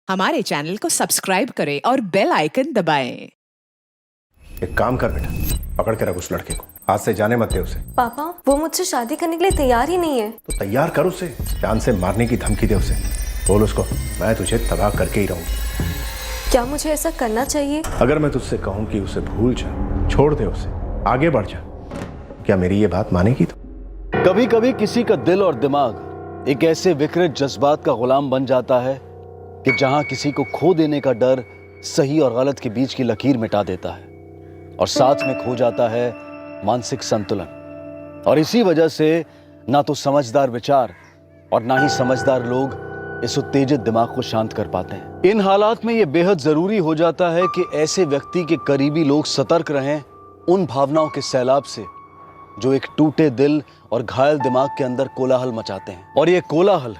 हमारे चैनल को सब्सक्राइब करें और बेल आइकन दबाएं। एक काम कर बेटा, पकड़ के रख उस लड़के को, हाथ से जाने मत दे उसे। पापा, वो मुझसे शादी करने के लिए तैयार ही नहीं है। तो तैयार कर उसे, जान से मारने की धमकी दे उसे। बोल उसको, मैं तुझे तबाह करके ही रहूंगी। क्या मुझे ऐसा करना चाहिए? अगर मैं तुझसे कहूँ कि उसे भूल जा, छोड़ दे उसे, आगे बढ़ जा, क्या मेरी ये बात मानेगी तू? कभी कभी किसी का दिल और दिमाग एक ऐसे विकृत जज्बात का गुलाम बन जाता है कि जहां किसी को खो देने का डर सही और गलत के बीच की लकीर मिटा देता है और साथ में खो जाता है मानसिक संतुलन। और इसी वजह से ना तो समझदार विचार और ना ही समझदार लोग इस उत्तेजित दिमाग को शांत कर पाते हैं। इन हालात में यह बेहद जरूरी हो जाता है कि ऐसे व्यक्ति के करीबी लोग सतर्क रहें उन भावनाओं के सैलाब से जो एक टूटे दिल और घायल दिमाग के अंदर कोलाहल मचाते हैं। और यह कोलाहल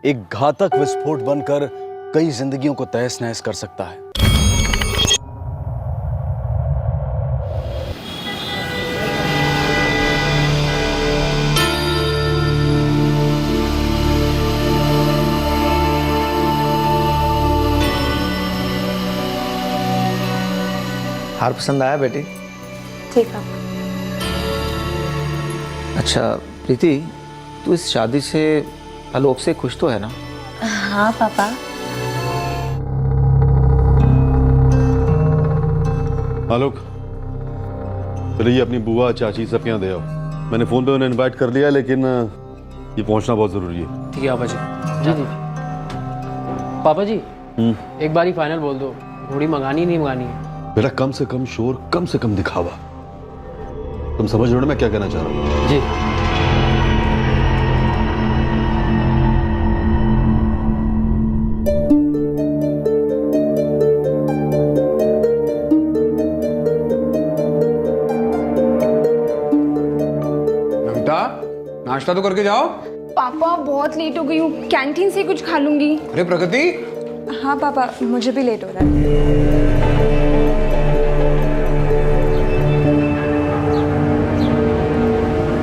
एक घातक विस्फोट बनकर कई जिंदगियों को तहस नहस कर सकता है। हार पसंद आया बेटी? ठीक है। अच्छा प्रीति, तू इस शादी से आलोक से खुश तो है ना? हाँ पापा। आलोक, चलो ये अपनी बुआ चाची सब यहाँ दे आओ। मैंने फोन पे उन्हें इनवाइट कर लिया, लेकिन ये पहुंचना बहुत जरूरी है। ठीक है पापा जी। जी जी पापा जी, एक बार ही फाइनल बोल दो, घोड़ी मंगानी नहीं मंगानी है। बेटा कम से कम शोर, कम से कम दिखावा। तुम समझ रहे हो ना मैं क्या कहना चाह रहा हूँ? जी। नाश्ता तो करके जाओ। पापा बहुत लेट हो गई हूँ, कैंटीन से कुछ खा लूंगी। अरे प्रगति। हाँ पापा, मुझे भी लेट हो रहा है।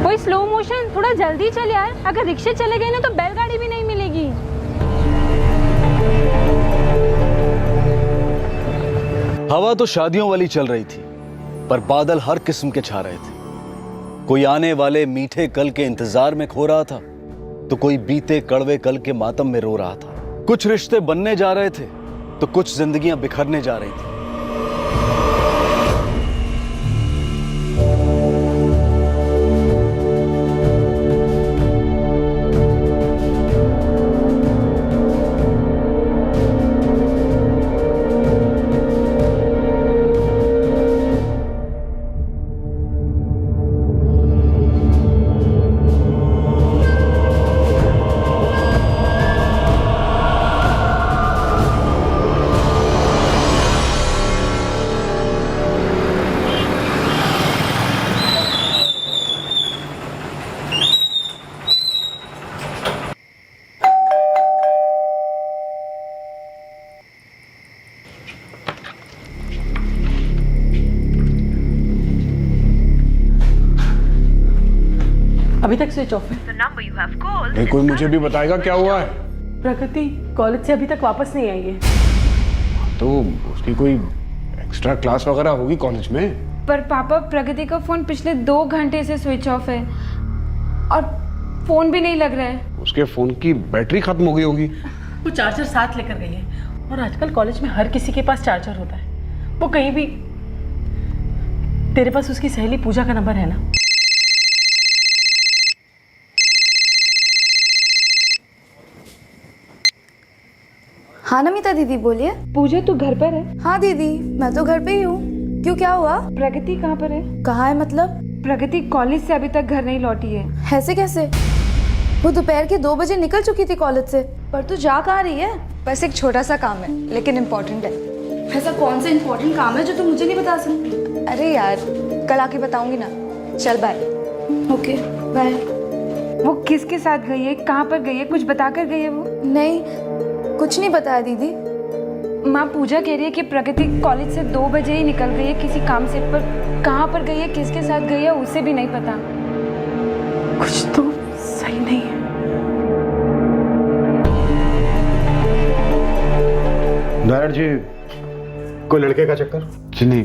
कोई स्लो मोशन, थोड़ा जल्दी चल यार। अगर रिक्शे चले गए ना तो बैलगाड़ी भी नहीं मिलेगी। हवा तो शादियों वाली चल रही थी, पर बादल हर किस्म के छा रहे थे। कोई आने वाले मीठे कल के इंतजार में खो रहा था, तो कोई बीते कड़वे कल के मातम में रो रहा था। कुछ रिश्ते बनने जा रहे थे, तो कुछ जिंदगियां बिखरने जा रही थी। अभी तक स्विच ऑफ है। नहीं, कोई मुझे भी बताएगा क्या हुआ है? प्रकृति कॉलेज से अभी तक वापस नहीं आई है। तो उसकी कोई एक्स्ट्रा क्लास वगैरह होगी कॉलेज में। पर पापा, प्रगति का फोन पिछले 2 घंटे से स्विच ऑफ है और फोन भी नहीं लग रहा है। उसके फोन की बैटरी खत्म हो गई होगी। वो चार्जर साथ लेकर गई है और आजकल कॉलेज में हर किसी के पास चार्जर होता है। वो कहीं भी। तेरे पास उसकी सहेली पूजा का नंबर है ना? हाँ नमिता दीदी, बोलिए। पूजा, तू घर पर है? हाँ दीदी, मैं तो घर पे ही हूँ। क्यों, क्या हुआ? प्रगति कहाँ पर है? कहाँ है मतलब? प्रगति कॉलेज से अभी तक घर नहीं लौटी है। ऐसे कैसे? वो दोपहर के 2 बजे निकल चुकी थी कॉलेज से। पर तू जा कहाँ रही है? बस एक छोटा सा काम है, लेकिन इम्पोर्टेंट है। ऐसा कौन सा इम्पोर्टेंट काम है जो तू मुझे नहीं बता सकती? अरे यार, कल आके बताऊंगी ना। चल बाय। Okay bye. वो किसके साथ गई है, कहाँ पर गई है, कुछ बता कर गई है वो? नहीं, कुछ नहीं बताया दीदी। माँ, पूजा कह रही है कि प्रगति कॉलेज से 2 बजे ही निकल गई है किसी काम से, पर कहाँ पर गई है, किसके साथ गई है, उसे भी नहीं पता। कुछ तो सही नहीं है। नारायण जी, कोई लड़के का चक्कर? जी नहीं,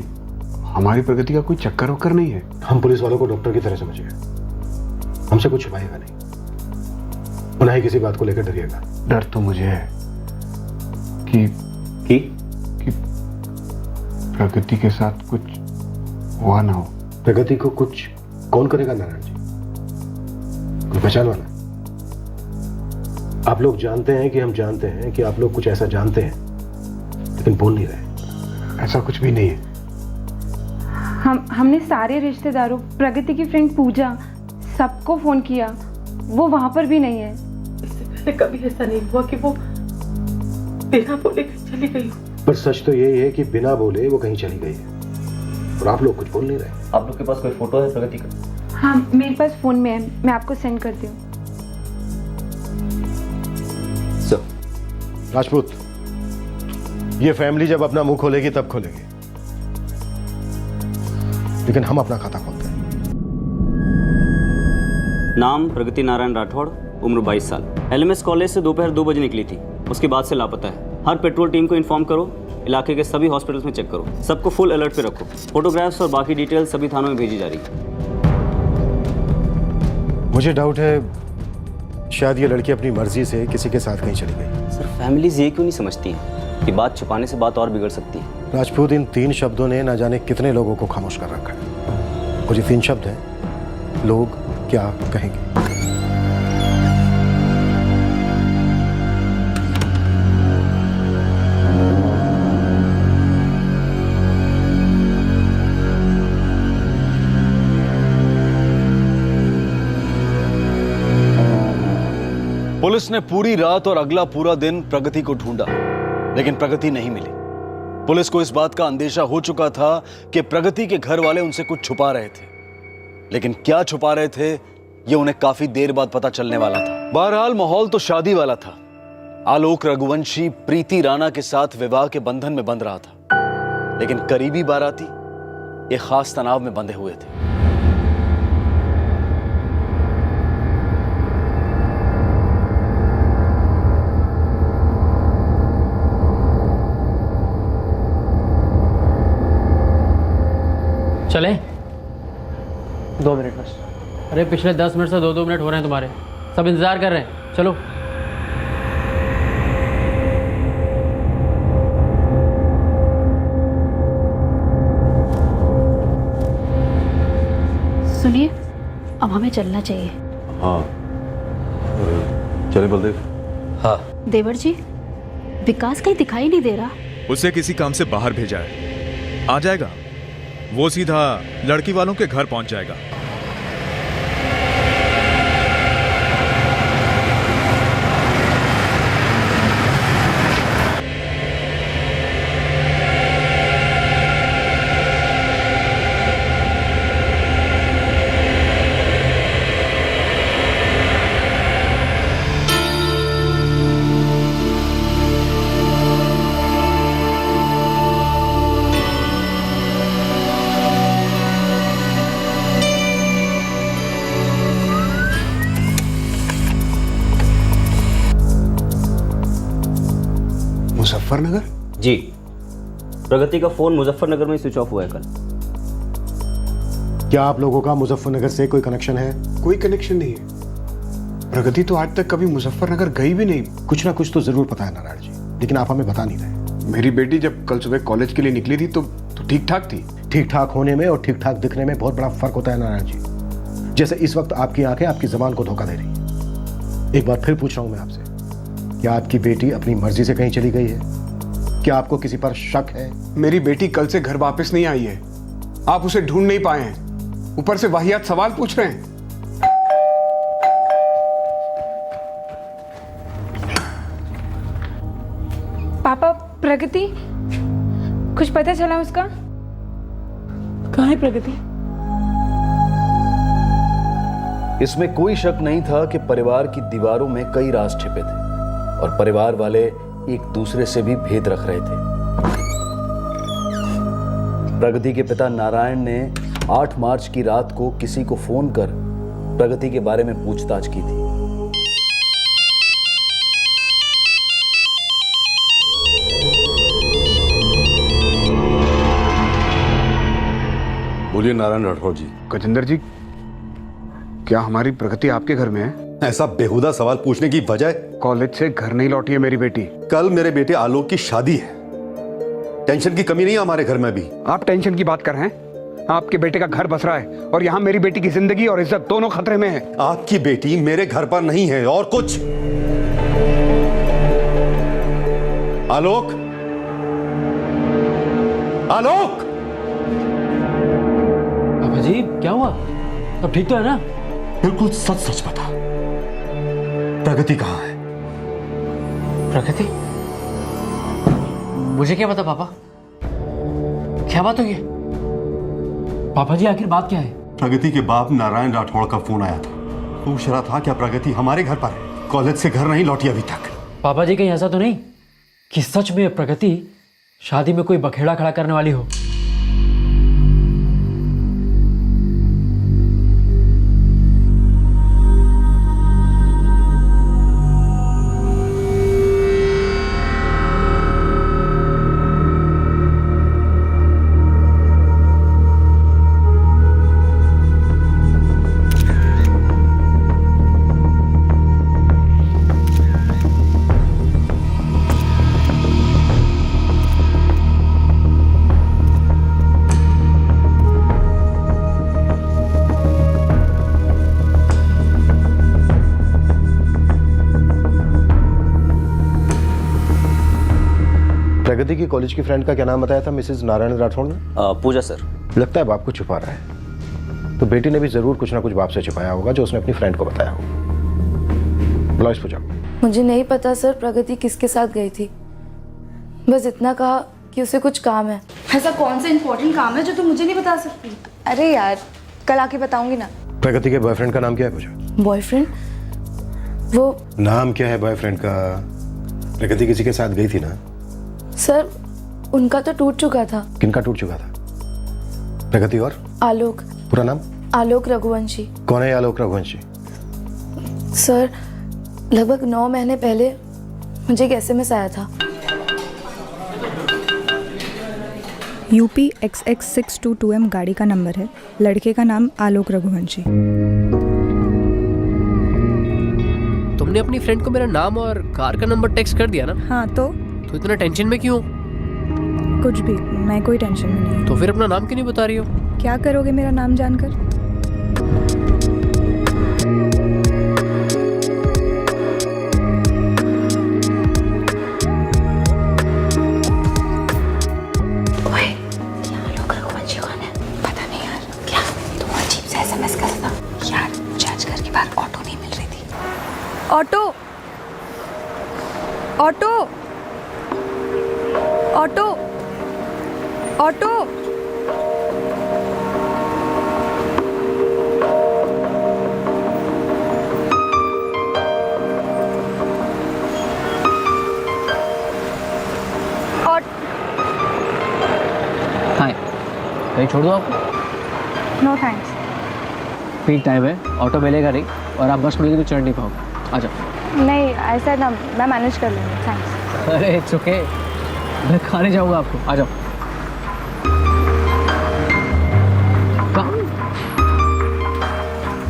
हमारी प्रगति का कोई चक्कर वक्कर नहीं है। हम पुलिस वालों को डॉक्टर की तरह समझिए, हमसे कुछ छुपाएगा नहीं और ना ही किसी बात को लेकर डरिएगा। डर तो मुझे है कि प्रगति के साथ कुछ हुआ ना हो। प्रगति को कुछ कौन करेगा नारायण जी? कोई पहचान वाला? आप लोग जानते हैं कि हम जानते हैं कि आप लोग कुछ ऐसा जानते हैं, लेकिन बोल नहीं रहे। ऐसा कुछ भी नहीं है। हमने सारे रिश्तेदारों, प्रगति की फ्रेंड पूजा, सबको फोन किया, वो वहां पर भी नहीं है। इससे पहले कभी ऐसा नहीं हुआ कि वो बिना बोले कहीं चली गई हो। पर सच तो यही है कि बिना बोले वो कहीं चली गई है और आप लोग कुछ बोल नहीं रहे। आप लोग के पास कोई फोटो है प्रगति का? हाँ, मेरे पास फोन में है, मैं आपको सेंड करती हूँ। राजपूत, ये फैमिली जब अपना मुंह खोलेगी तब खोलेगी, लेकिन हम अपना खाता खोलते हैं। नाम प्रगति नारायण राठौड़, उम्र 22 साल। एलएमएस कॉलेज से दोपहर 2 बजे निकली थी, उसके बाद से लापता है। हर पेट्रोल टीम को इन्फॉर्म करो, इलाके के सभी हॉस्पिटल्स में चेक करो, सबको फुल अलर्ट पे रखो। फोटोग्राफ्स और बाकी डिटेल्स सभी थानों में भेजी जा रही है। मुझे डाउट है शायद ये लड़की अपनी मर्जी से किसी के साथ कहीं चली गई। सर, फैमिलीज ये क्यों नहीं समझती हैं कि बात छुपाने से बात और बिगड़ सकती है? राजपूत, इन 3 शब्दों ने न जाने कितने लोगों को खामोश कर रखा है। और ये 3 शब्द हैं, लोग क्या कहेंगे। पुलिस ने पूरी रात और अगला पूरा दिन प्रगति को ढूंढा, लेकिन प्रगति नहीं मिली। पुलिस को इस बात का अंदेशा हो चुका था कि प्रगति के घर वाले उनसे कुछ छुपा रहे थे, लेकिन क्या छुपा रहे थे ये उन्हें काफी देर बाद पता चलने वाला था। बहरहाल माहौल तो शादी वाला था। आलोक रघुवंशी प्रीति राणा के साथ विवाह के बंधन में बंध रहा था, लेकिन करीबी बाराती एक खास तनाव में बंधे हुए थे। चले 2 मिनट बस। अरे पिछले 10 मिनट से 2-2 मिनट हो रहे हैं तुम्हारे, सब इंतजार कर रहे हैं। चलो। सुनिए, अब हमें चलना चाहिए। हाँ, चले बलदेव। हाँ देवर जी, विकास कहीं दिखाई नहीं दे रहा। उसे किसी काम से बाहर भेजा है, आ जाएगा। वो सीधा लड़की वालों के घर पहुंच जाएगा। मुजफ्फरनगर? जी, प्रगति का फोन मुजफ्फरनगर में स्विच ऑफ हुआ है कल। क्या आप लोगों का मुजफ्फरनगर से कोई कनेक्शन है? कोई कनेक्शन नहीं है। प्रगति तो आज तक कभी मुजफ्फरनगर गई भी नहीं। कुछ ना कुछ तो जरूर पता है नारायण जी, लेकिन आप हमें बता नहीं रहे। मेरी बेटी जब कल सुबह कॉलेज के लिए निकली थी तो ठीक ठाक थी। ठीक ठाक होने में और ठीक ठाक दिखने में बहुत बड़ा फर्क होता है नारायण जी। जैसे इस वक्त आपकी आंखें आपकी जबान को धोखा दे रही हैं। एक बार फिर पूछ रहा हूं मैं आपसे, क्या आपकी बेटी अपनी मर्जी से कहीं चली गई है? क्या आपको किसी पर शक है? मेरी बेटी कल से घर वापस नहीं आई है। आप उसे ढूंढ नहीं पाए हैं, ऊपर से वाहियात सवाल पूछ रहे हैं। पापा, प्रगति कुछ पता चला उसका? कहाँ है प्रगति? इसमें कोई शक नहीं था कि परिवार की दीवारों में कई राज छिपे थे और परिवार वाले एक दूसरे से भी भेद रख रहे थे। प्रगति के पिता नारायण ने 8 मार्च की रात को किसी को फोन कर प्रगति के बारे में पूछताछ की थी। बोलिए नारायण राठौड़ जी। गजेंद्र जी, क्या हमारी प्रगति आपके घर में है? ऐसा बेहुदा सवाल पूछने की वजह? कॉलेज से घर नहीं लौटी है मेरी बेटी। कल मेरे बेटे आलोक की शादी है, टेंशन की कमी नहीं है हमारे घर में भी। आप टेंशन की बात कर रहे हैं? आपके बेटे का घर बस रहा है और यहाँ मेरी बेटी की जिंदगी और इज्जत दोनों खतरे में है। आपकी बेटी मेरे घर पर नहीं है और कुछ। आलोक, आलोक! पापा जी क्या हुआ? अब ठीक तो है ना? बिल्कुल सच सच बता, प्रगति कहाँ है? प्रगति? मुझे क्या पता पापा, क्या बात हुई है? पापा जी आखिर बात क्या है? प्रगति के बाप नारायण राठौड़ का फोन आया था, पूछ रहा था क्या प्रगति हमारे घर पर है, कॉलेज से घर नहीं लौटी अभी तक। पापा जी कहीं ऐसा तो नहीं कि सच में प्रगति शादी में कोई बखेड़ा खड़ा करने वाली हो? प्रगति की कॉलेज की फ्रेंड का क्या नाम बताया था मिसेज नारायण राठौड़ ने? पूजा सर। लगता है बाप को छुपा रहा है, तो बेटी ने भी जरूर कुछ ना कुछ बाप से छिपाया होगा जो उसने अपनी फ्रेंड को बताया होगा। बुलाओ इस पूजा को। मुझे नहीं पता सर प्रगति किसके साथ गई थी, बस इतना कहा कि उसे कुछ काम है। ऐसा कौन सा इम्पोर्टेंट काम है जो तुम मुझे नहीं बता सकती? अरे यार कल आके बताऊंगी ना। प्रगति के बॉयफ्रेंड का नाम क्या है पूजा? बॉयफ्रेंड? वो नाम क्या है बॉयफ्रेंड का? प्रगति किसी के साथ गई थी ना? सर उनका तो टूट चुका था। किनका टूट चुका था? प्रगति और आलोक। पूरा नाम? आलोक रघुवंशी। कौन है आलोक रघुवंशी? सर लगभग 9 महीने पहले मुझे एक SMS आया था। UP XX622M गाड़ी का नंबर है, लड़के का नाम आलोक रघुवंशी। तुमने अपनी फ्रेंड को मेरा नाम और कार का नंबर टेक्स्ट कर दिया ना? हाँ तो इतना टेंशन में क्यों? कुछ भी, मैं कोई टेंशन में नहीं। तो फिर अपना नाम क्यों नहीं बता रही हो? क्या करोगे मेरा नाम जानकर? ओए, आलोक रघुवंशी कौन है? पता नहीं यार। क्या तुम अजीब से SMS कर रहा था यार? मुझे आज घर के बाहर ऑटो नहीं मिल रही थी। Auto auto auto auto. Hi, कहीं छोड़ दो आपको? No thanks. पीक टाइम है, ऑटो मिलेगा नहीं और आप बस मिलेगी तो चढ़ नहीं पाओगे। आ जाओ। नहीं ऐसा ना, मैं मैनेज कर लूँगी। थैंक्स। अरे इट्स ओके, मैं खाने जाऊंगा आपको। आ जाओ।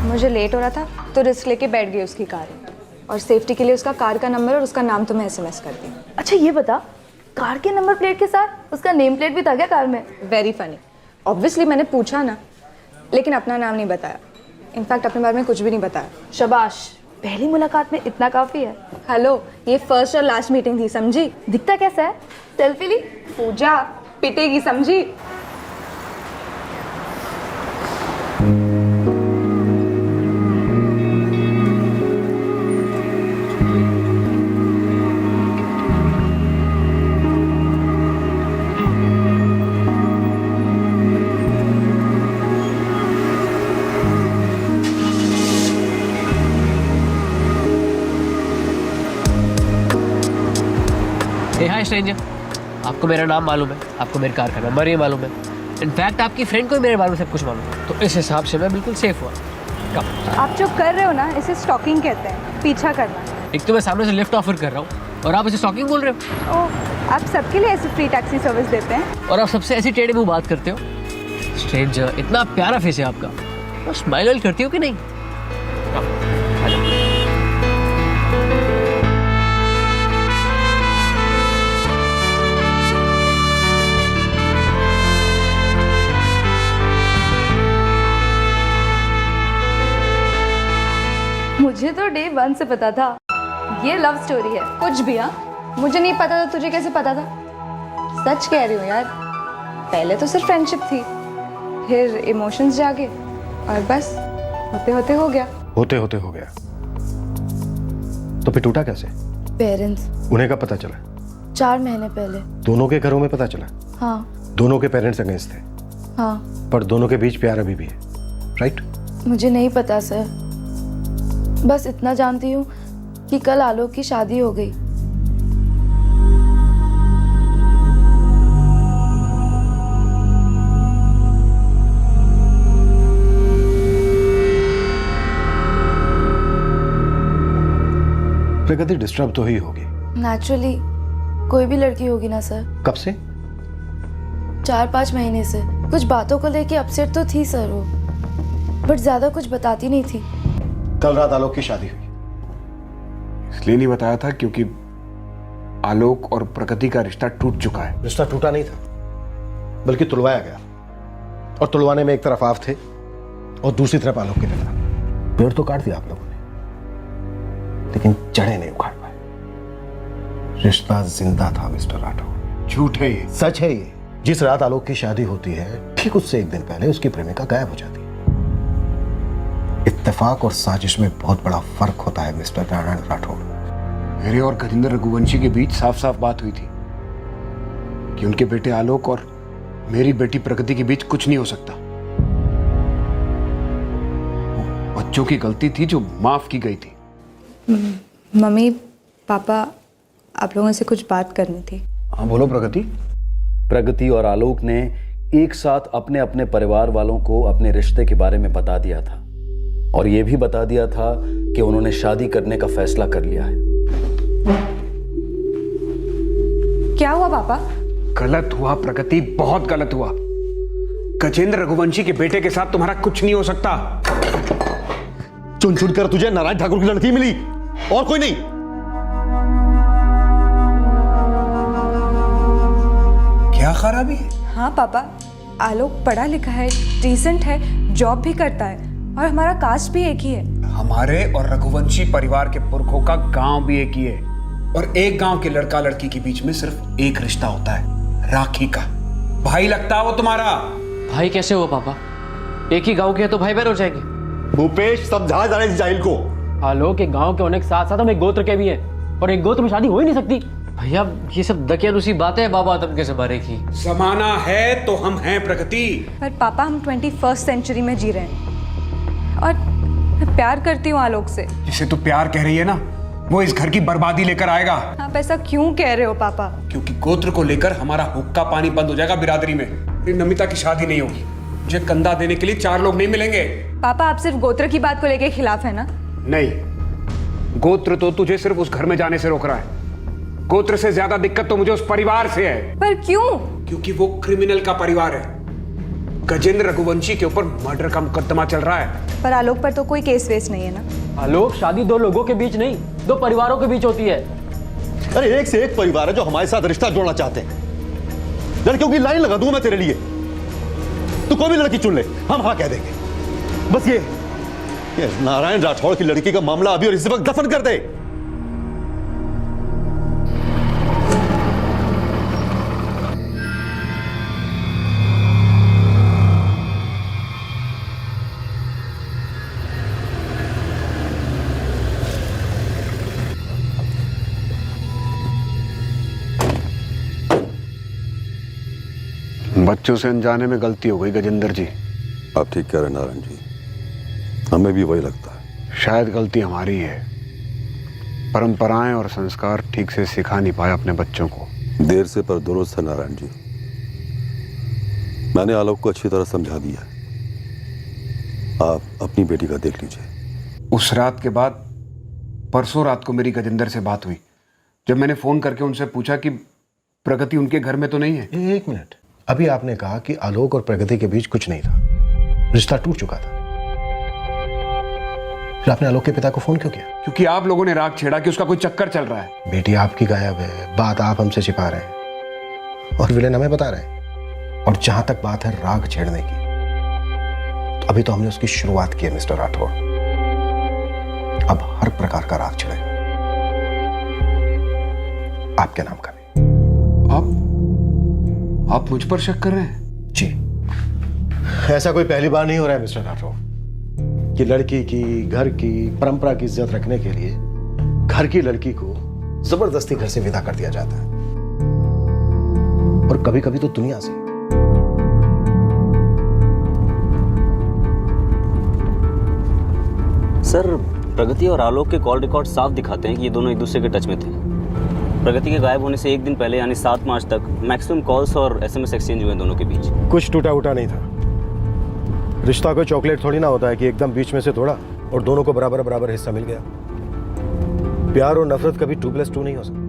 मुझे लेट हो रहा था तो रिस्क लेके बैठ गई उसकी कार में, और सेफ्टी के लिए उसका कार का नंबर और उसका नाम तुम्हें SMS कर दी। अच्छा ये बता, कार के नंबर प्लेट के साथ उसका नेम प्लेट भी था क्या कार में? Very funny. ऑब्वियसली मैंने पूछा ना, लेकिन अपना नाम नहीं बताया। इनफैक्ट अपने बारे में कुछ भी नहीं बताया। शाबाश, पहली मुलाकात में इतना काफी है। हेलो, ये फर्स्ट और लास्ट मीटिंग थी, समझी? दिखता कैसा है? सेल्फी ली? पूजा पिटेगी, समझी? हाय स्ट्रेंजर, आपको मेरा नाम मालूम है, आपको मेरी कार का नंबर ही मालूम है, इनफैक्ट आपकी फ्रेंड को भी मेरे बारे में सब कुछ मालूम है, तो इस हिसाब से मैं बिल्कुल सेफ हुआ। आप जो कर रहे हो ना, इसे स्टॉकिंग कहते हैं, पीछा करना। एक तो मैं सामने से लिफ्ट ऑफर कर रहा हूँ और आप इसे स्टॉकिंग बोल रहे हो। ओह, आप सबके लिए ऐसी फ्री टैक्सी सर्विस देते हैं? और आप सबसे ऐसी टेढ़े मुंह बात करते हो स्ट्रेंजर, इतना प्यारा फेस है आपका, बस स्माइल करती हो कि नहीं? मुझे तो डे 1 से पता था ये लव स्टोरी है। कुछ भी हाँ, मुझे नहीं पता था, तुझे कैसे पता था? सच कह रही हूँ यार, पहले तो सिर्फ फ्रेंडशिप थी, फिर इमोशंस जागे और बस होते होते हो गया। होते होते हो गया तो फिर टूटा कैसे? पेरेंट्स, उन्हें कब पता चला? 4 महीने पहले। दोनों के घरों में पता चला? हाँ। दोनों के पेरेंट्स अगेंस्ट थे? हाँ। पर दोनों के बीच प्यार अभी भी है, राइट? मुझे नहीं पता सर, बस इतना जानती हूँ कि कल आलोक की शादी हो गई। प्रगति डिस्टर्ब तो ही होगी। नेचुरली, कोई भी लड़की होगी ना सर। कब से? 4-5 महीने से। कुछ बातों को लेके अपसेट तो थी सर वो, बट ज्यादा कुछ बताती नहीं थी। कल रात आलोक की शादी हुई। इसलिए नहीं बताया था क्योंकि आलोक और प्रगति का रिश्ता टूट चुका है। रिश्ता टूटा नहीं था, बल्कि तुड़वाया गया, और तुड़वाने में एक तरफ आप थे और दूसरी तरफ आलोक के पिता। पेड़ तो काट दिया आप लोगों ने, लेकिन जड़ें नहीं उखाड़ पाए। रिश्ता जिंदा था मिस्टर राठौर। झूठ है ये। सच है ये। जिस रात आलोक की शादी होती है, ठीक उससे एक दिन पहले उसकी प्रेमिका गायब हो जाती है। इत्तेफाक और साजिश में बहुत बड़ा फर्क होता है मिस्टर नारायण राठौर। मेरे और गजेंद्र रघुवंशी के बीच साफ साफ बात हुई थी कि उनके बेटे आलोक और मेरी बेटी प्रगति के बीच कुछ नहीं हो सकता। बच्चों की गलती थी जो माफ की गई थी। मम्मी पापा, आप लोगों से कुछ बात करनी थी। हाँ बोलो प्रगति। प्रगति और आलोक ने एक साथ अपने अपने परिवार वालों को अपने रिश्ते के बारे में बता दिया था, और यह भी बता दिया था कि उन्होंने शादी करने का फैसला कर लिया है। क्या हुआ पापा? गलत हुआ प्रगति, बहुत गलत हुआ। गजेंद्र रघुवंशी के बेटे के साथ तुम्हारा कुछ नहीं हो सकता। चुन चुन कर तुझे नारायण ठाकुर की लड़की मिली, और कोई नहीं। क्या खराबी है? हाँ पापा, आलोक पढ़ा लिखा है, डिसेंट है, जॉब भी करता है, और हमारा कास्ट भी एक ही है। हमारे और रघुवंशी परिवार के पुरखों का गांव भी एक ही है, और एक गांव के लड़का लड़की के बीच में सिर्फ एक रिश्ता होता है, राखी का। भाई लगता है वो तुम्हारा। भाई कैसे हुआ पापा? एक ही गांव के हैं तो भाई बहन हो जाएंगे। भूपेश, समझा जा रहे इस जाहिल को। आलोक के गांव के होने के साथ साथ हम एक गोत्र के भी हैं, और एक गोत्र में शादी हो ही नहीं सकती। भैया ये सब दकियानुसी बातें हैं बाबा आदम के ज़माने की। जमाना है तो हम हैं प्रगति। पर पापा, हम 21st सेंचुरी में जी रहे हैं, और मैं प्यार करती हूँ आलोक से। जिसे तू प्यार कह रही है ना, वो इस घर की बर्बादी लेकर आएगा। आप ऐसा क्यों कह रहे हो पापा? क्योंकि गोत्र को लेकर हमारा हुक्का पानी बंद हो जाएगा बिरादरी में। फिर नमिता की शादी नहीं होगी। मुझे कंधा देने के लिए 4 लोग नहीं मिलेंगे। पापा, आप सिर्फ गोत्र की बात को लेके खिलाफ है ना? नहीं, गोत्र तो तुझे सिर्फ उस घर में जाने से रोक रहा है। गोत्र से ज्यादा दिक्कत तो मुझे उस परिवार से है। पर क्यों? क्योंकि वो क्रिमिनल का परिवार है। गजेंद्र रघुवंशी के ऊपर मर्डर का मुकदमा चल रहा है। पर आलोक पर तो कोई केस वेस नहीं है ना? आलोक, शादी 2 लोगों के बीच नहीं, 2 परिवारों के बीच होती है। अरे एक से एक परिवार है जो हमारे साथ रिश्ता जोड़ना चाहते हैं। लड़कियों की लाइन लगा दूंगा मैं तेरे लिए, तू कोई भी लड़की चुन ले, हम हाँ कह देंगे। बस ये नारायण राठौड़ की लड़की का मामला अभी और इसी वक्त दफन कर दे। बच्चों से अनजाने में गलती हो गई गजेंद्र जी। आप ठीक कह रहे हैं नारायण जी, हमें भी वही लगता है। शायद गलती हमारी है। परंपराएं और संस्कार ठीक से सिखा नहीं पाए अपने बच्चों को। देर से पर दुरुस्त है नारायण जी। मैंने आलोक को अच्छी तरह समझा दिया है। आप अपनी बेटी का देख लीजिए। उस रात के बाद परसों रात को मेरी गजेंद्र से बात हुई। जब मैंने फोन करके उनसे पूछा कि प्रगति उनके घर में तो नहीं है। एक मिनट, अभी आपने कहा कि आलोक और प्रगति के बीच कुछ नहीं था, रिश्ता टूट चुका था। फिर आपने आलोक के पिता को फोन क्यों किया? क्योंकि आप लोगों ने राग छेड़ा कि उसका कोई चक्कर चल रहा है। बेटी आपकी गायब है, बात आप हमसे छिपा रहे हैं और विलेन हमें बता रहे हैं। और जहां तक बात है राग छेड़ने की, तो अभी तो हमने उसकी शुरुआत की है मिस्टर राठौड़। अब हर प्रकार का राग छिड़ेगा, आपके नाम का भी। आप मुझ पर शक कर रहे हैं? जी, ऐसा कोई पहली बार नहीं हो रहा है मिस्टर राठौड़ कि लड़की की, घर की परंपरा की इज्जत रखने के लिए घर की लड़की को जबरदस्ती घर से विदा कर दिया जाता है, और कभी कभी तो दुनिया से। सर, प्रगति और आलोक के कॉल रिकॉर्ड साफ दिखाते हैं कि ये दोनों एक दूसरे के टच में थे। प्रगति के गायब होने से एक दिन पहले यानी 7 मार्च तक मैक्सिमम कॉल्स और SMS एक्सचेंज हुए दोनों के बीच। कुछ टूटा उटा नहीं था। रिश्ता कोई चॉकलेट थोड़ी ना होता है कि एकदम बीच में से तोड़ा और दोनों को बराबर बराबर हिस्सा मिल गया। प्यार और नफरत कभी 2+2 नहीं हो सकता।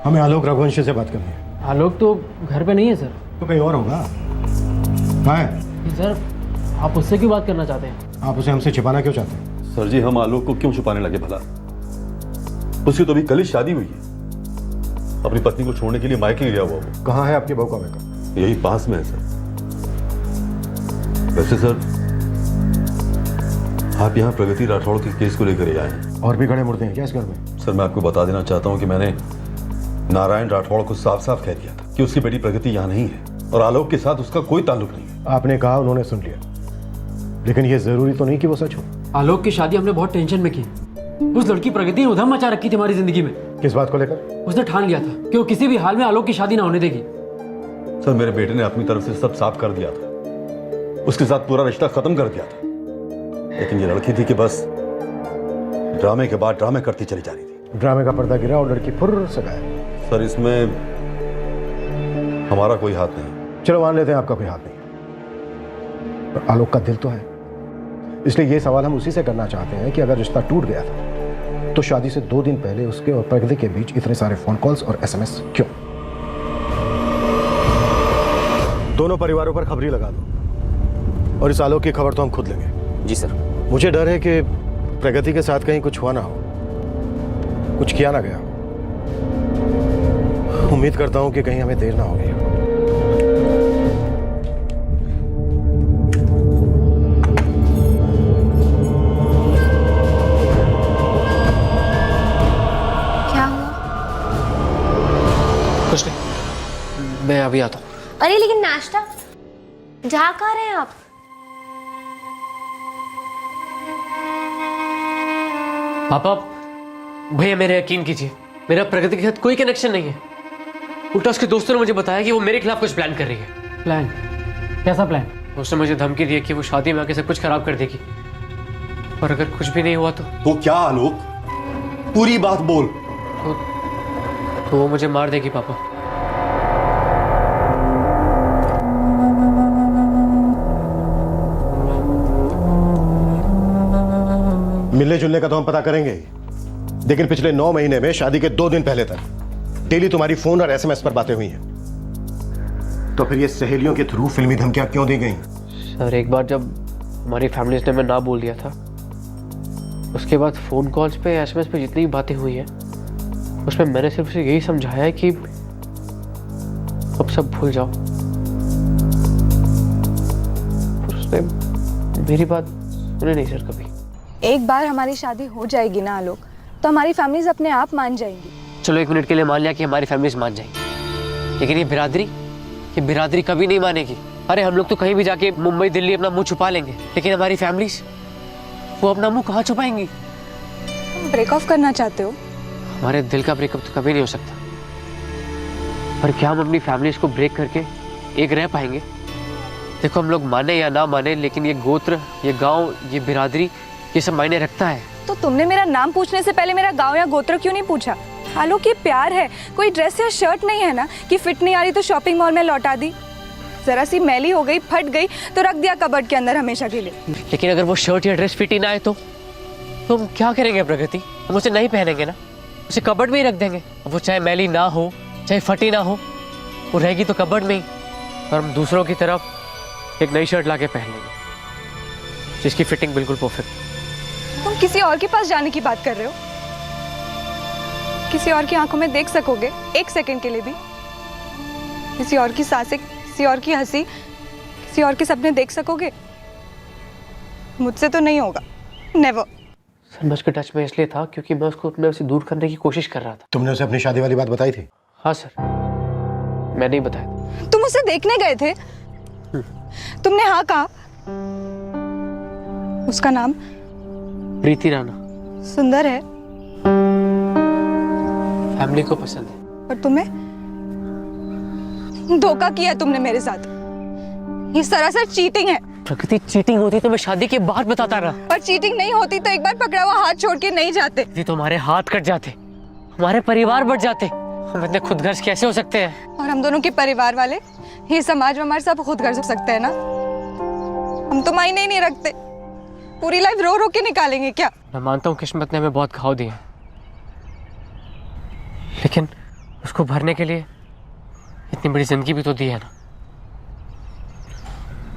हमें आलोक रघुवंशी से बात करनी है। आलोक तो घर पे नहीं है सर। तो कहीं और होगा। कहाँ है? सर, आप उससे क्यों बात करना चाहते हैं? आप उसे हमसे छिपाना क्यों चाहते हैं? सर जी, हम आलोक को क्यों छुपाने लगे भला? उसकी तो अभी कल ही शादी हुई है। अपनी पत्नी को छोड़ने के लिए मायके गया हुआ वो। कहाँ है आपकी बहू का मेकअप? यही पास में है सर। वैसे सर, आप यहाँ प्रगति राठौड़ के केस को लेकर आए हैं। और भी गड़े मुर्दे हैं क्या इस घर में? सर, मैं आपको बता देना चाहता हूँ कि मैंने नारायण राठौड़ को साफ साफ कह दिया था कि उसकी बेटी प्रगति यहाँ नहीं है और आलोक के साथ उसका कोई ताल्लुक नहीं है। आपने कहा, उन्होंने सुन लिया, लेकिन ये जरूरी तो नहीं कि वो सच हो। आलोक की शादी हमने बहुत टेंशन में की। उस लड़की प्रगति ने उधम मचा रखी थी हमारी जिंदगी में। किस बात को लेकर? उसने ठान लिया था कि वो किसी भी हाल में आलोक की शादी ना होने देगी। सर, मेरे बेटे ने अपनी तरफ से सब साफ कर दिया था, उसके साथ पूरा रिश्ता खत्म कर दिया था, लेकिन ये लड़की थी कि बस ड्रामे के बाद ड्रामे करती चली जा रही थी। ड्रामे का पर्दा गिरा और लड़की फुर्र से गायब। सर, इसमें हमारा कोई हाथ नहीं। चलो मान लेते हैं आपका कोई हाथ नहीं, पर आलोक का दिल तो है। इसलिए ये सवाल हम उसी से करना चाहते हैं कि अगर रिश्ता टूट गया था तो शादी से 2 दिन पहले उसके और प्रगति के बीच इतने सारे फोन कॉल्स और SMS क्यों? दोनों परिवारों पर खबरी लगा दो और इस आलोक की खबर तो हम खुद लेंगे। जी सर। मुझे डर है कि प्रगति के साथ कहीं कुछ हुआ ना हो, कुछ किया ना गया हो। उम्मीद करता हूं कि कहीं हमें देर ना होगी। क्या हुआ? कुछ नहीं, मैं अभी आता हूँ। अरे लेकिन नाश्ता जा कहाँ रहे हैं आप? पापा, भैया मेरे यकीन कीजिए, मेरा प्रगति के साथ कोई कनेक्शन नहीं है। उल्टा उसके दोस्तों ने मुझे बताया कि वो मेरे खिलाफ कुछ प्लान कर रही है। प्लान? कैसा प्लान? उसने मुझे धमकी दी है कि वो शादी में आके सब कुछ खराब कर देगी, और अगर कुछ भी नहीं हुआ तो क्या आलोक, पूरी बात बोल। तो वो मुझे मार देगी पापा। मिलने जुलने का तो हम पता करेंगे ही, लेकिन पिछले 9 महीने में शादी के 2 दिन पहले तक डेली तुम्हारी फोन और SMS पर बातें हुई हैं। तो फिर ये सहेलियों के थ्रू फिल्मी धमकियां क्यों दी गई? सर, एक बार जब हमारी फैमिली ने मैं ना बोल दिया था, उसके बाद फोन कॉल्स पे SMS पे जितनी भी बातें हुई हैं उसमें मैंने सिर्फ उसे यही समझाया है कि अब सब भूल जाओ। पर उसने मेरी बात सुनी नहीं सर कभी। एक बार हमारी शादी हो जाएगी ना आलोक, तो हमारी फैमिलीज अपने आप मान जाएंगी। चलो 1 मिनट के लिए मान लिया कि हमारी फैमिलीज मान जाएंगी, लेकिन ये बिरादरी कभी नहीं मानेगी। अरे हम लोग तो कहीं भी जाके मुंबई दिल्ली अपना मुंह छुपा लेंगे, लेकिन हमारी फैमिलीज वो अपना मुंह कहाँ छुपाएंगी? तुम ब्रेक ऑफ करना चाहते हो? हमारे दिल का ब्रेकअप तो कभी नहीं हो सकता, पर क्या हम अपनी फैमिलीज को ब्रेक करके एक रह पाएंगे? देखो, हम लोग माने या ना माने, लेकिन ये गोत्र, ये गांव, ये बिरादरी, ये सब मायने रखता है। तो तुमने मेरा नाम पूछने से पहले मेरा गांव या गोत्र क्यों नहीं पूछा? आलोक, ये प्यार है, कोई ड्रेस या शर्ट नहीं है ना कि फिट नहीं आ रही तो शॉपिंग मॉल में लौटा दी। जरा सी मैली हो गई, फट गई तो रख दिया कबर्ड के अंदर हमेशा के लिए। लेकिन अगर वो शर्ट या ड्रेस फिट ही ना आए तो हम क्या करेंगे प्रगति? हम उसे नहीं पहनेंगे ना, उसे कबर्ड में ही रख देंगे। वो चाहे मैली ना हो, चाहे फटी ना हो, वो रहेगी तो कबर्ड में ही, और हम दूसरों की तरफ एक नई शर्ट लाके पहन लेंगे जिसकी फिटिंग बिल्कुल परफेक्ट। तुम किसी और के पास जाने की बात कर रहे हो? किसी और की आंखों में देख सकोगे एक सेकंड के लिए भी? किसी और की सांसें, किसी और की हंसी, किसी और के सपने देख सकोगे? मुझसे तो नहीं होगा, नेवर। सर मैं उसके टच में इसलिए था क्योंकि मैं उसको अपने से दूर करने की कोशिश कर रहा था। तुमने उसे अपनी शादी वाली बात बताई थी? हाँ सर, मैं नहीं बताया। तुम उसे देखने गए थे, तुमने हाँ कहा। उसका नाम प्रीति राणा। सुंदर है, फैमिली को पसंद है। और तुम्हें धोखा किया तुमने मेरे साथ। ये सरासर चीटिंग है। प्रकृति, चीटिंग होती तो मैं शादी के बाद बताता रहा। और चीटिंग नहीं होती तो एक बार पकड़ा हुआ हाथ छोड़ के नहीं जाते। ये तो हमारे हाथ कट जाते, हमारे परिवार बढ़ जाते। हम इतने खुदगर्ज कैसे हो सकते हैं? और हम दोनों के परिवार वाले, ये समाज में हमारे सब खुदगर्ज हो सकते हैं ना? हम तो मायने ही नहीं रखते, पूरी लाइफ रो रो के निकालेंगे क्या? मैं मानता हूँ किस्मत ने हमें बहुत घाव दिए, लेकिन उसको भरने के लिए इतनी बड़ी जिंदगी भी तो दी है ना।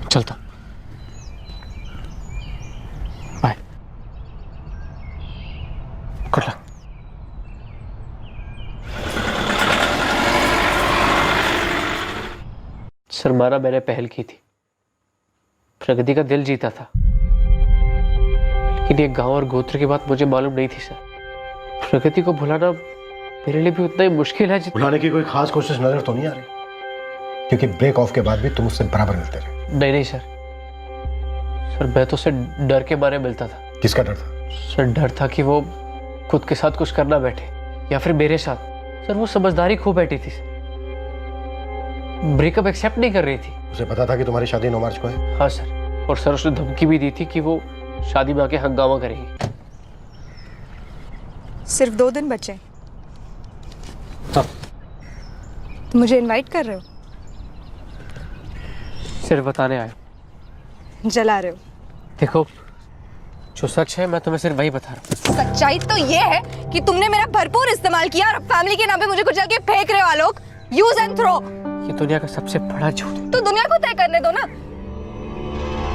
चलता, बाय, गुड लक। सर माना मैंने पहल की थी, प्रगति का दिल जीता था, लेकिन ये गांव और गोत्र की बात मुझे मालूम नहीं थी सर। प्रगति को भुलाना मेरे लिए भी उतना ही मुश्किल है। भुलाने की कोई खास कोशिश नजर तो नहीं आ रही, क्योंकि ब्रेक ऑफ के बाद भी तुम उससे बराबर मिलते रहे। नहीं सर, मैं तो उससे डर के मारे मिलता था। किसका डर था? सर डर था कि वो खुद के साथ कुछ करना बैठे या फिर मेरे साथ। सर वो समझदारी खो बैठी थी, ब्रेकअप एक्सेप्ट नहीं कर रही थी। उसे पता था कि तुम्हारी शादी 9 मार्च को है? हाँ सर, और सर उसने धमकी भी दी थी कि वो शादी में आके हंगामा करेगी। सिर्फ 2 दिन बचे। हाँ। मुझे इनवाइट कर रहे हो? सिर्फ बताने आए, जला रहे हो? देखो जो सच है मैं तुम्हें सिर्फ वही बता रहा हूँ। सच्चाई तो ये है कि तुमने मेरा भरपूर इस्तेमाल किया और फैमिली के नाम पे मुझे कुचल के फेंक रहे हो आलोक। Use and throw. ये दुनिया का सबसे बड़ा झूठ है। तो दुनिया को तय करने दो ना।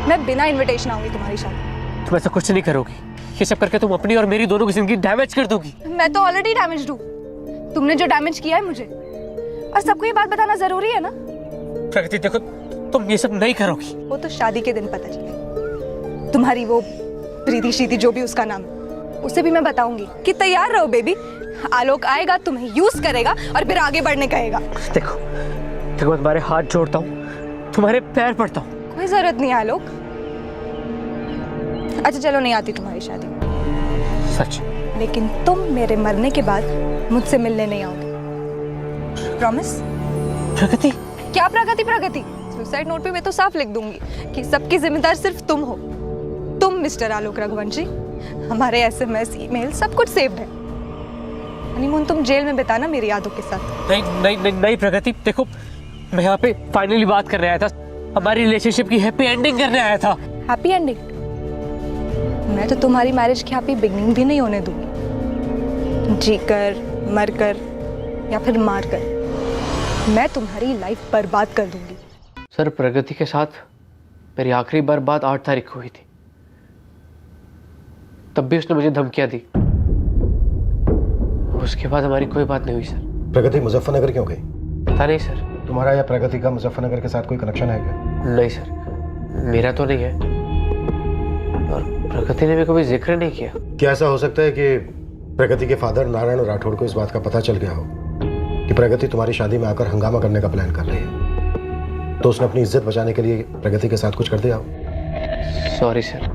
मैं बिना इनविटेशन आऊंगी तुम्हारी शादी। तुम ऐसा कुछ नहीं करोगी, ये सब करके तुम अपनी और मेरी दोनों की जिंदगी डैमेज कर दोगी। मैं तो ऑलरेडी डैमेज्ड हूँ, तुमने जो डैमेज किया है मुझे, और सबको ये बात बताना जरूरी है ना? प्रगति देखो, तुम ये सब नहीं करोगी। वो तो शादी के दिन पता चले। तुम्हारी वो प्रीति शीति जो भी उसका नाम, उसे भी मैं बताऊंगी कि तैयार रहो बेबी। आलोक आएगा, तुम्हें यूज करेगा और फिर आगे बढ़ने कहेगा। देखो मैं तुम्हारे हाथ जोड़ता हूँ, तुम्हारे पैर पड़ता हूँ। कोई जरूरत नहीं आलोक। अच्छा चलो, नहीं आती तुम्हारी शादी सच, लेकिन तुम मेरे मरने के बाद मुझसे मिलने नहीं आओगे। प्रॉमिस? प्रगति? क्या प्रगति? सुसाइड नोट पे मैं तो साफ लिख दूंगी कि सबकी जिम्मेदार सिर्फ तुम हो। तुम मिस्टर आलोक रघुवंशी। हमारे SMS, ईमेल सब कुछ सेव्ड है। हनीमून तुम जेल में बिताना मेरी यादों के साथ। नहीं प्रगति, देखो मैं यहाँ पे फाइनली बात करने आया था, हमारी रिलेशनशिप की हैप्पी एंडिंग करने आया था। Happy ending? मैं तो तुम्हारी मैरिज की हैप्पी बिगनिंग भी नहीं होने दूंगी। जीकर, मरकर या फिर मारकर मैं तुम्हारी लाइफ बर्बाद कर दूंगी। सर प्रगति के साथ मेरी आखिरी बार बात 8 तारीख को हुई थी, तब भी उसने मुझे धमकियां दी। उसके बाद हमारी कोई बात नहीं हुई सर। प्रगति मुजफ्फरनगर क्यों गई? पता नहीं सर। तुम्हारा या प्रगति का मुजफ्फरनगर के साथ कोई कनेक्शन है क्या? नहीं सर, मेरा तो नहीं है, और प्रगति ने भी कभी जिक्र नहीं किया। क्या ऐसा हो सकता है कि प्रगति के फादर नारायण राठौड़ को इस बात का पता चल गया हो कि प्रगति तुम्हारी शादी में आकर हंगामा करने का प्लान कर रही है, तो उसने अपनी इज्जत बचाने के लिए प्रगति के साथ कुछ कर दिया हो? सॉरी सर,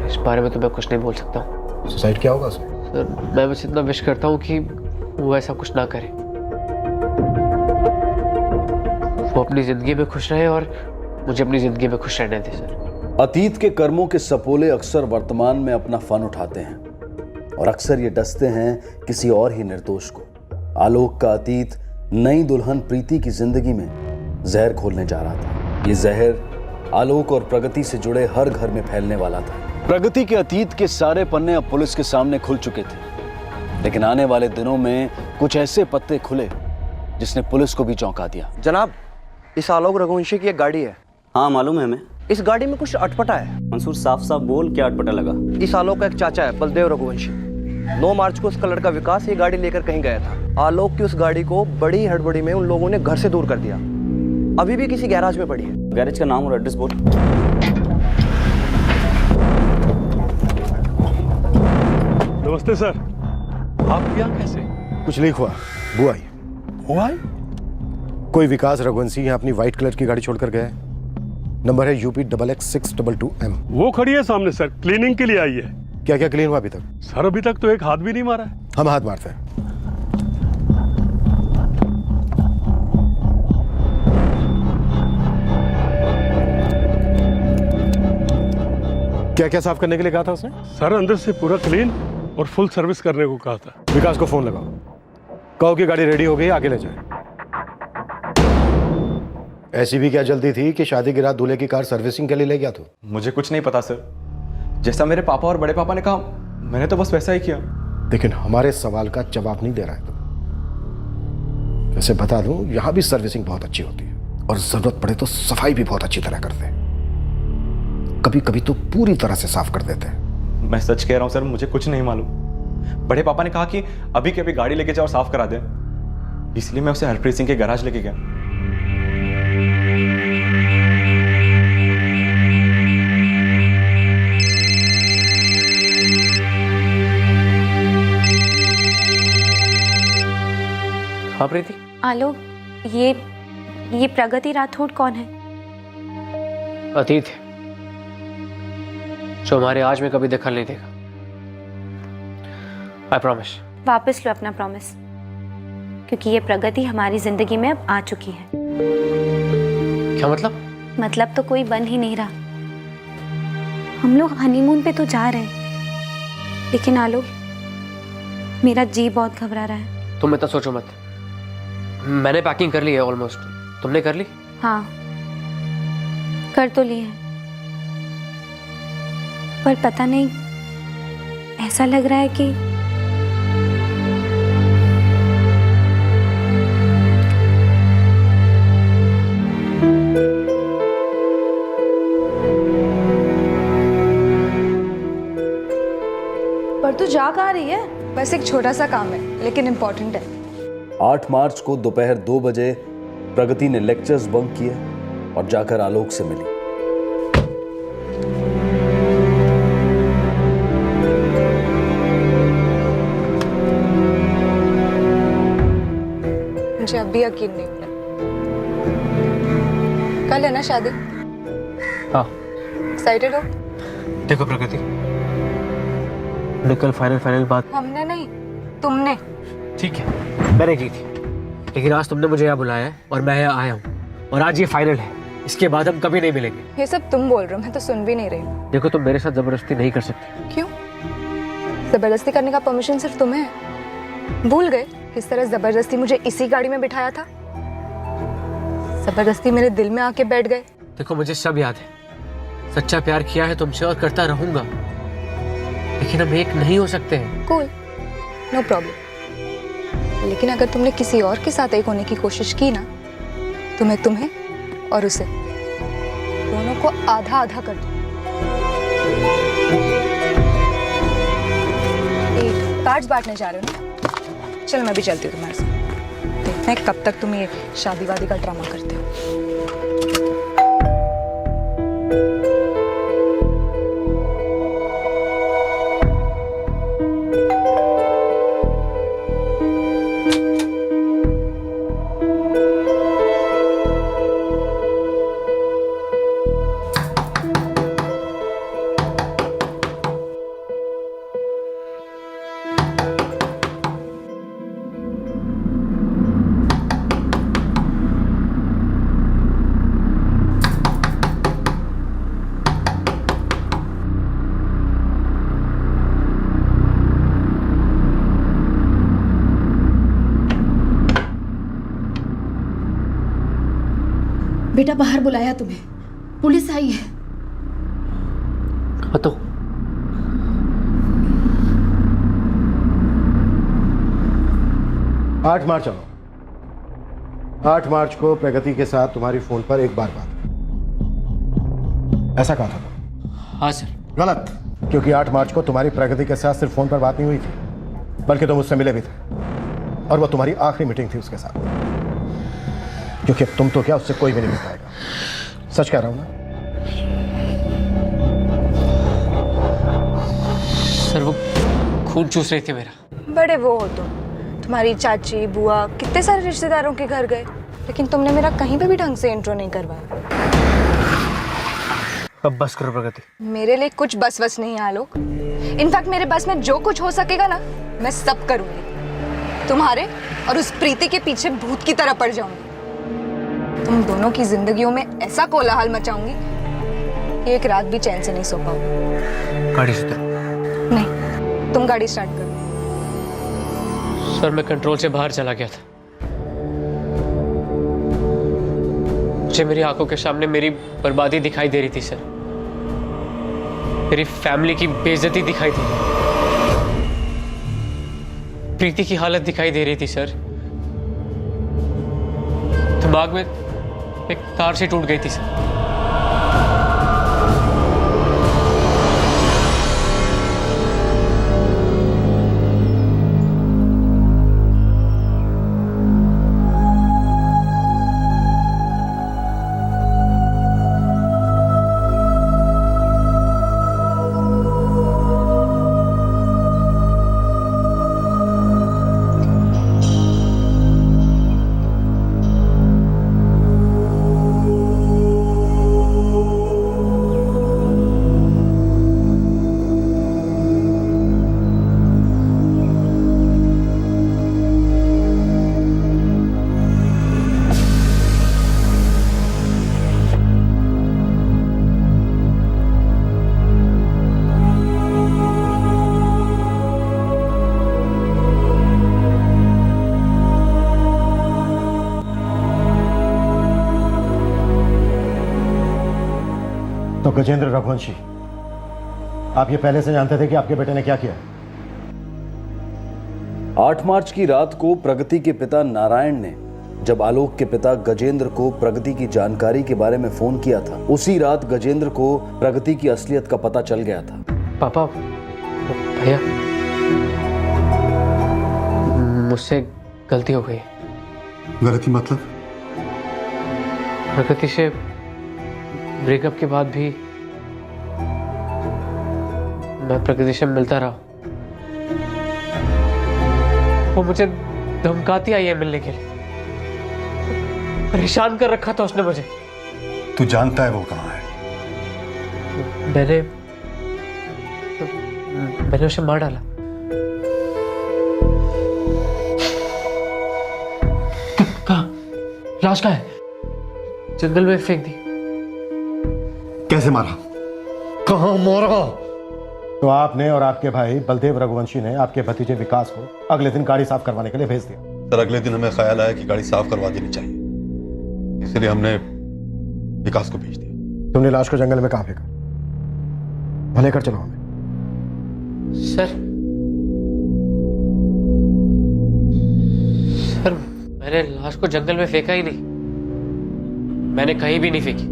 इस बारे में तो मैं कुछ नहीं बोल सकता हूँ। सुसाइड क्या होगा उसमें? सर मैं बस इतना विश करता हूँ कि वो ऐसा कुछ ना करे, वो अपनी जिंदगी में खुश रहे और मुझे अपनी जिंदगी में खुश रहने दे सर। अतीत के कर्मों के सपोले अक्सर वर्तमान में अपना फन उठाते हैं, और अक्सर ये डसते हैं किसी और ही निर्दोष को। आलोक का अतीत नई दुल्हन प्रीति की जिंदगी में जहर घोलने जा रहा था। ये जहर आलोक और प्रगति से जुड़े हर घर में फैलने वाला था। प्रगति के अतीत के सारे पन्ने अब पुलिस के सामने खुल चुके थे, लेकिन आने वाले दिनों में कुछ ऐसे पत्ते खुले जिसने पुलिस को भी चौंका दिया। जनाब, इस आलोक रघुवंशी की एक गाड़ी है। हाँ मालूम है हमें। इस गाड़ी में कुछ अटपटा है। मंसूर साफ साफ बोल, क्या अटपटा लगा? इस आलोक का एक चाचा है, बलदेव रघुवंशी। 9 मार्च को उसका लड़का विकास ये गाड़ी लेकर कहीं गया था। आलोक की उस गाड़ी को बड़ी हड़बड़ी में उन लोगों ने घर से दूर कर दिया। अभी भी किसी गैराज में पड़ी है। गैरेज का नाम और एड्रेस बोल। नमस्ते सर, आप यहाँ कैसे? कुछ लीक हुआ। बुआई कोई विकास रघुवंशी यहाँ अपनी व्हाइट कलर की गाड़ी छोड़कर गया है। नंबर है UP XX622M। वो खड़ी है सामने सर, क्लीनिंग के लिए आई है। क्या क्या क्लीन हुआ अभी तक? सर अभी तक तो एक हाथ भी नहीं मारा है। हम हाथ मारते हैं। क्या क्या साफ करने के लिए कहा था उसने? सर अंदर से पूरा क्लीन और फुल सर्विस करने को कहा था। विकास को फोन लगाओ, कहो कि गाड़ी रेडी हो गई, आगे ले जाए। ऐसी भी क्या जल्दी थी कि शादी की रात दूल्हे की कार सर्विसिंग के लिए ले गया? तो मुझे कुछ नहीं पता सर, जैसा मेरे पापा और बड़े पापा ने कहा मैंने तो बस वैसा ही किया। लेकिन हमारे सवाल का जवाब नहीं दे रहा है तो। वैसे बता दूं, यहां भी सर्विसिंग बहुत अच्छी होती है और जरूरत पड़े तो सफाई भी बहुत अच्छी तरह करते हैं। कभी कभी तो पूरी तरह से साफ कर देते हैं। मैं सच कह रहा हूं सर, मुझे कुछ नहीं मालूम। बड़े पापा ने कहा कि अभी के अभी गाड़ी लेके जाओ और साफ करा दे, इसलिए मैं उसे हरप्रीत सिंह के गैराज लेके गया। हाँ प्रीति। आलोक, ये प्रगति राठौड़ कौन है? अतीत है जो हमारे आज में कभी दखल नहीं देगा। I promise. वापस लो अपना प्रॉमिस, क्योंकि ये प्रगति हमारी जिंदगी में अब आ चुकी है। क्या मतलब? मतलब तो कोई बन ही नहीं रहा। हम लोग हनीमून पे तो जा रहे हैं, लेकिन आलोक, मेरा जी बहुत घबरा रहा है। तुम इतना सोचो मत, मैंने पैकिंग कर ली है ऑलमोस्ट। तुमने कर ली? हाँ, कर तो ली है, पर पता नहीं, ऐसा लग रहा है कि पर तू जा कहाँ रही है? बस एक छोटा सा काम है, लेकिन इम्पोर्टेंट है। 8 मार्च को दोपहर 2 बजे प्रगति ने लेक्चर्स बंक किए और जाकर आलोक से मिली। मुझे अब भी यकीन नहीं हो रहा। कल है ना शादी? हाँ। एक्साइटेड हो? देखो प्रगति, कल फाइनल बात। हमने नहीं, तुमने। ठीक है, मैंने की थी, लेकिन आज तुमने मुझे यहाँ बुलाया है और मैं यहाँ आया हूँ, और आज ये फाइनल है। इसके बाद हम कभी नहीं मिलेंगे। ये सब तुम बोल रहे हो, मैं तो सुन भी नहीं रही हूँ। देखो, तुम मेरे साथ जबरदस्ती नहीं कर सकते। क्यों? जबरदस्ती करने का परमिशन सिर्फ तुम्हें है। भूल गए किस तरह जबरदस्ती मुझे इसी गाड़ी में बिठाया था? जबरदस्ती मेरे दिल में आके बैठ गए। देखो, मुझे सब याद है, सच्चा प्यार किया है तुमसे और करता रहूंगा, लेकिन हम एक नहीं हो सकते हैं। Cool, no problem. लेकिन अगर तुमने किसी और के साथ एक होने की कोशिश की ना, तो मैं तुम्हें और उसे दोनों को आधा आधा कर दूं। कार्ड्स बांटने जा रहे हो ना? चल मैं भी चलती हूँ तुम्हारे साथ। देखते हैं कब तक तुम ये शादी वादी का ड्रामा करते हो। बेटा बाहर बुलाया तुम्हें, पुलिस आई है। तो 8 मार्च चलो। 8 मार्च को प्रगति के साथ तुम्हारी फोन पर एक बार बात, ऐसा कहा था तुम? हाँ सर। गलत, क्योंकि 8 मार्च को तुम्हारी प्रगति के साथ सिर्फ फोन पर बात नहीं हुई थी, बल्कि तुम उससे मिले भी थे, और वो तुम्हारी आखिरी मीटिंग थी उसके साथ। क्योंकि तुम तो क्या, उससे कोई भी नहीं मिल पाएगा। सच कह रहा हूं ना? सर वो खून चूस रही थी मेरा। बड़े वो हो तुम्हारी चाची बुआ कितने सारे रिश्तेदारों के घर गए, लेकिन तुमने मेरा कहीं पे भी ढंग से इंट्रो नहीं करवाया। अब बस करो प्रगति। मेरे लिए कुछ बस वस नहीं है आलोक। इनफैक्ट मेरे बस में जो कुछ हो सकेगा ना, मैं सब करूंगी। तुम्हारे और उस प्रीति के पीछे भूत की तरह पड़ जाऊंगी। तुम दोनों की जिंदगियों में ऐसा कोलाहल मचाऊंगी कि एक रात भी चैन से नहीं सो पाऊंगी। गाड़ी सुधर। नहीं, तुम गाड़ी स्टार्ट करो। सर मैं कंट्रोल से बाहर चला गया था। मुझे मेरी आंखों के सामने मेरी बर्बादी दिखाई दे रही थी सर। मेरी फैमिली की बेइज्जती दिखाई दे रही, प्रीति की हालत दिखाई दे रही थी सर। दिमाग में एक तार से टूट गई थी सर। तो गजेंद्र रघुवंशी, आप ये पहले से जानते थे कि आपके बेटे ने क्या किया? 8 मार्च की रात को प्रगति के पिता नारायण ने जब आलोक के पिता गजेंद्र को प्रगति की जानकारी के बारे में फोन किया था, उसी रात गजेंद्र को प्रगति की असलियत का पता चल गया था। पापा, भैया, मुझसे गलती हो गई। गलती मतलब? प्रगति से ब्रेकअप के बाद भी मैं प्रगति से मिलता रहा। वो मुझे धमकाती आई है मिलने के लिए। परेशान कर रखा था उसने मुझे। तू जानता है वो कहाँ है? मैंने उसे मार डाला। कहाँ? लाश कहाँ है? जंगल में फेंक दी। कैसे मारा? कहाँ मारा? तो आपने और आपके भाई बलदेव रघुवंशी ने आपके भतीजे विकास को अगले दिन गाड़ी साफ करवाने के लिए भेज दिया। सर, अगले दिन हमें ख्याल आया कि गाड़ी साफ करवा देनी चाहिए, इसलिए हमने विकास को भेज दिया। तुमने लाश को जंगल में कहाँ फेंका? भले कर चलो हमें। सर मैंने लाश को जंगल में फेंका ही नहीं। मैंने कहीं भी नहीं फेंकी।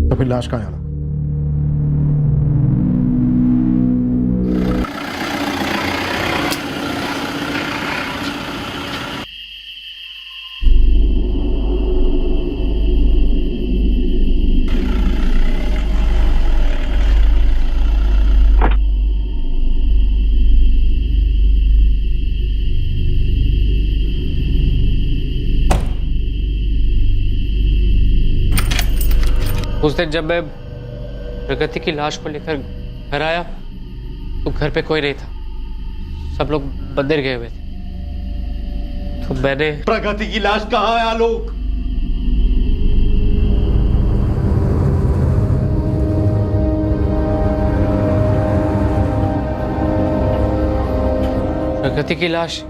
तो फिर लाश कहाँ है? उस दिन जब मैं प्रगति की लाश को लेकर घर आया तो घर पे कोई नहीं था। सब लोग मंदिर गए हुए थे। तो मैंने प्रगति की लाश कहाँ है आलोक? प्रगति की लाश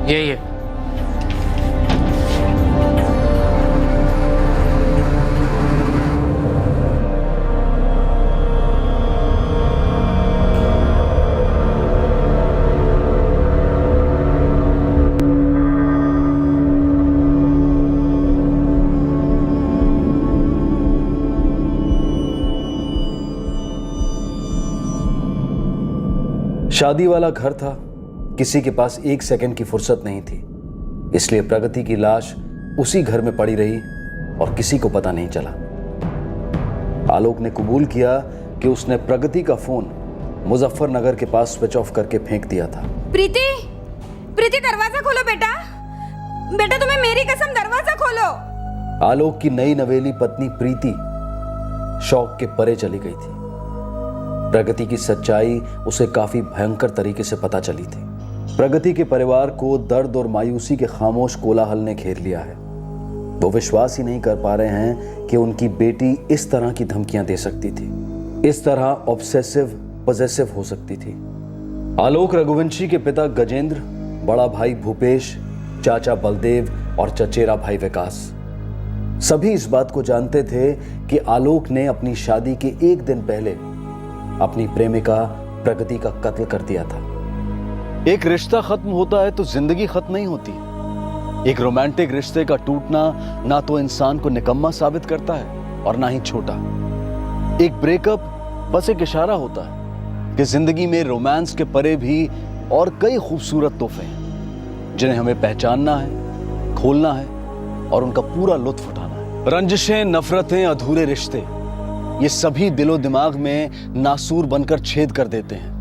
यही है। शादी वाला घर था, किसी के पास एक सेकंड की फुर्सत नहीं थी, इसलिए प्रगति की लाश उसी घर में पड़ी रही और किसी को पता नहीं चला। आलोक ने कबूल किया कि उसने प्रगति का फोन मुजफ्फरनगर के पास स्विच ऑफ करके फेंक दिया था। प्रीति, प्रीति दरवाजा खोलो बेटा, बेटा तुम्हें मेरी कसम दरवाजा खोलो। आलोक की नई नवेली पत्नी प्रीति शौक के परे चली गई थी। प्रगति की सच्चाई उसे काफी भयंकर तरीके से पता चली थी। प्रगति के परिवार को दर्द और मायूसी के खामोश कोलाहल ने घेर लिया है। वो विश्वास ही नहीं कर पा रहे हैं कि उनकी बेटी इस तरह की धमकियां दे सकती थी, इस तरह ऑब्सेसिव पॉसेसिव हो सकती थी। आलोक रघुवंशी के पिता गजेंद्र, बड़ा भाई भूपेश, चाचा बलदेव और चचेरा भाई विकास सभी इस बात को जानते थे कि आलोक ने अपनी शादी के एक दिन पहले अपनी प्रेमिका प्रगति का कत्ल कर दिया था। एक रिश्ता खत्म होता है तो जिंदगी खत्म नहीं होती। एक रोमांटिक रिश्ते का टूटना ना तो इंसान को निकम्मा साबित करता है और ना ही छोटा। एक ब्रेकअप बस एक इशारा होता है कि जिंदगी में रोमांस के परे भी और कई खूबसूरत तोहफे हैं जिन्हें हमें पहचानना है, खोलना है और उनका पूरा लुत्फ उठाना है। रंजिशें, नफरतें, अधूरे रिश्ते, ये सभी दिलो दिमाग में नासूर बनकर छेद कर देते हैं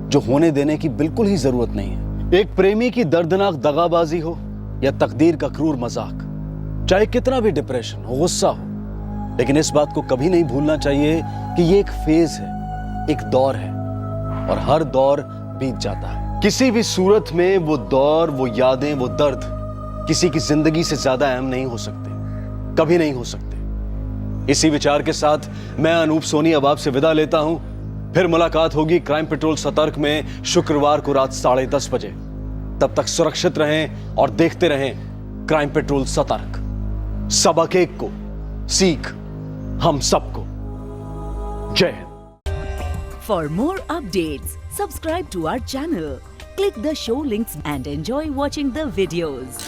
जो होने देने की बिल्कुल ही जरूरत नहीं है। एक प्रेमी की दर्दनाक दगाबाजी हो या तकदीर का क्रूर मजाक, चाहे कितना भी डिप्रेशन हो, गुस्सा हो, लेकिन इस बात को कभी नहीं भूलना चाहिए कि ये एक फेज है, एक दौर है और हर दौर बीत जाता है। किसी भी सूरत में वो दौर, वो यादें, वो दर्द किसी की जिंदगी से ज्यादा अहम नहीं हो सकते, कभी नहीं हो सकते। इसी विचार के साथ मैं अनूप सोनी अब आपसे विदा लेता हूं। फिर मुलाकात होगी क्राइम पेट्रोल सतर्क में शुक्रवार को रात 10:30 बजे। तब तक सुरक्षित रहें और देखते रहें क्राइम पेट्रोल सतर्क। सबक एक को, सीख हम सबको। जय Hind. For more updates, subscribe to our channel, click the show links and enjoy watching the videos.